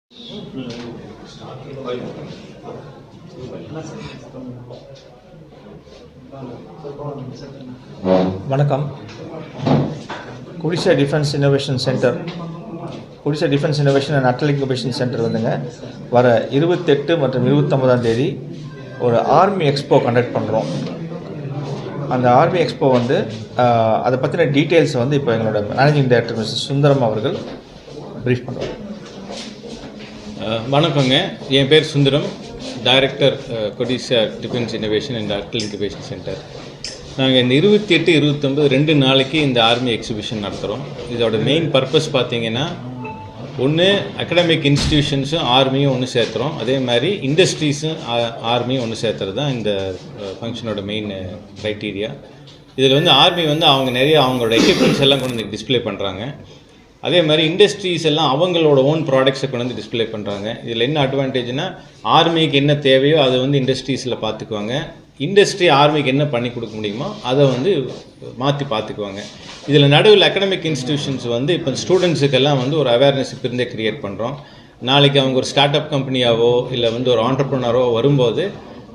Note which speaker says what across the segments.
Speaker 1: வணக்கம். Odisha defence innovation centre, Odisha defence innovation and Atal incubation centre வந்துங்க வர 28 மற்றும் 29ஆம் தேதி ஒரு ஆர்மி எக்ஸ்போ கண்டக்ட் பண்ணுறோம். அந்த ஆர்மி எக்ஸ்போ வந்து அதை பற்றின டீட்டெயில்ஸ் வந்து இப்போ எங்களோட மேனேஜிங் டைரக்டர் மிஸ்டர் சுந்தரம் அவர்கள் ப்ரீஃப் பண்ணுவார்.
Speaker 2: வணக்கங்க, என் பேர் Sundaram, director Odisha defence innovation and Atal incubation centre. நாங்கள் இந்த 28, 29 2 நாளைக்கு இந்த ஆர்மி எக்ஸிபிஷன் நடத்துகிறோம். இதோட மெயின் பர்பஸ் பார்த்திங்கன்னா, ஒன்று அகடமிக் இன்ஸ்டிடியூஷன்ஸும் ஆர்மியும் ஒன்று சேர்த்துறோம், அதே மாதிரி இண்டஸ்ட்ரீஸும் ஆர்மியும் ஒன்று சேர்த்துறது தான் இந்த ஃபங்க்ஷனோட மெயின் க்ரைட்டீரியா. இதில் வந்து ஆர்மி வந்து அவங்க நிறைய அவங்களோட எக்யூப்மெண்ட்ஸ் எல்லாம் கொண்டு வந்து டிஸ்பிளே பண்ணுறாங்க. அதே மாதிரி இண்டஸ்ட்ரீஸ் எல்லாம் அவங்களோட ஓன் ப்ராடக்ட்ஸை கொண்டு வந்து டிஸ்பிளே பண்ணுறாங்க. இதில் என்ன அட்வான்டேஜ்னால், ஆர்மிக்கு என்ன தேவையோ அதை வந்து இண்டஸ்ட்ரீஸில் பார்த்துக்குவாங்க. இண்டஸ்ட்ரி ஆர்மிக்கு என்ன பண்ணி கொடுக்க முடியுமோ அதை வந்து மாற்றி பார்த்துக்குவாங்க. இதில் நடுவில் அகடமிக் இன்ஸ்டிடியூஷன்ஸ் வந்து இப்போ ஸ்டூடெண்ட்ஸுக்கெல்லாம் வந்து ஒரு அவேர்னஸ் இப்போ இருந்தே க்ரியேட் பண்ணுறோம். நாளைக்கு அவங்க ஒரு ஸ்டார்ட் அப் கம்பெனியாவோ இல்லை வந்து ஒரு ஆண்டர்ப்ரனரோ வரும்போது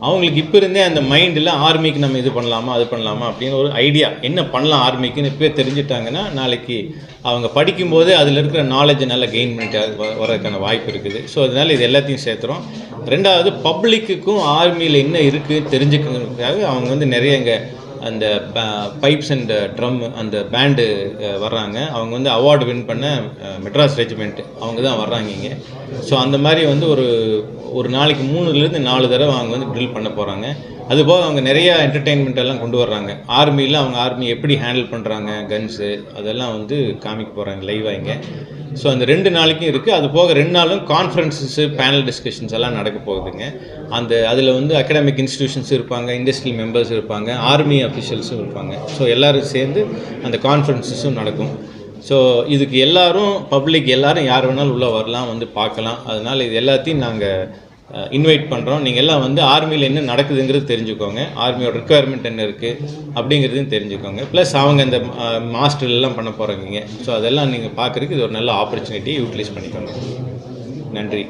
Speaker 2: அவங்களுக்கு இப்போ இருந்தே அந்த மைண்டில் ஆர்மிக்கு நம்ம இது பண்ணலாமா அது பண்ணலாமா அப்படின்னு ஒரு ஐடியா, என்ன பண்ணலாம் ஆர்மிக்குன்னு இப்போ தெரிஞ்சுட்டாங்கன்னா நாளைக்கு அவங்க படிக்கும்போது அதில் இருக்கிற நாலேஜை நல்லா கெயின் பண்ணிட்டு வரதுக்கான வாய்ப்பு இருக்குது. ஸோ அதனால் இது எல்லாத்தையும் சேர்த்துறோம். ரெண்டாவது, பப்ளிக்குக்கும் ஆர்மியில் என்ன இருக்குது தெரிஞ்சுக்கிறதுக்காக அவங்க வந்து நிறைய இங்கே அந்த பைப்ஸ் அண்ட் ட்ரம் அந்த பேண்டு வர்றாங்க. அவங்க வந்து அவார்டு வின் பண்ண மெட்ராஸ் ரெஜிமெண்ட் அவங்க தான் வர்றாங்க இங்கே. ஸோ அந்த மாதிரி வந்து ஒரு நாளைக்கு 3லேருந்து 4 தடவை அவங்க வந்து ட்ரில் பண்ண போகிறாங்க. அதுபோக அவங்க நிறையா என்டர்டெயின்மெண்ட் எல்லாம் கொண்டு வர்றாங்க. ஆர்மியில் அவங்க ஆர்மி எப்படி ஹேண்டில் பண்ணுறாங்க, கன்ஸு அதெல்லாம் வந்து காமிக்க போகிறாங்க லைவாக இங்கே. ஸோ அந்த 2 நாளைக்கும் இருக்குது. அது போக 2 நாளும் கான்ஃபரன்ஸஸு, பேனல் டிஸ்கஷன்ஸ் எல்லாம் நடக்க போகுதுங்க. அதில் வந்து அகடமிக் இன்ஸ்டிடியூஷன்ஸ் இருப்பாங்க, இண்டஸ்ட்ரியல் மெம்பர்ஸ் இருப்பாங்க, ஆர்மி அஃபிஷியல்ஸும் இருப்பாங்க. ஸோ எல்லோரும் சேர்ந்து அந்த கான்ஃபரன்ஸஸும் நடக்கும். ஸோ இதுக்கு எல்லோரும் பப்ளிக் எல்லோரும் யார் வேணாலும் உள்ளே வரலாம், வந்து பார்க்கலாம். அதனால் இது எல்லாத்தையும் நாங்கள் இன்வைட் பண்ணுறோம். நீங்கள் எல்லாம் வந்து ஆர்மியில் என்ன நடக்குதுங்கிறது தெரிஞ்சுக்கோங்க, ஆர்மியோட ரிக்குவயர்மெண்ட் என்ன இருக்குது அப்படிங்கிறதையும் தெரிஞ்சுக்கோங்க. ப்ளஸ் அவங்க இந்த மாஸ்டர்லாம் பண்ண போகிறாங்க. ஸோ அதெல்லாம் நீங்கள் பார்க்குறதுக்கு இது ஒரு நல்ல ஆப்பர்ச்சுனிட்டியை யூட்டிலைஸ் பண்ணிக்கோங்க. நன்றி.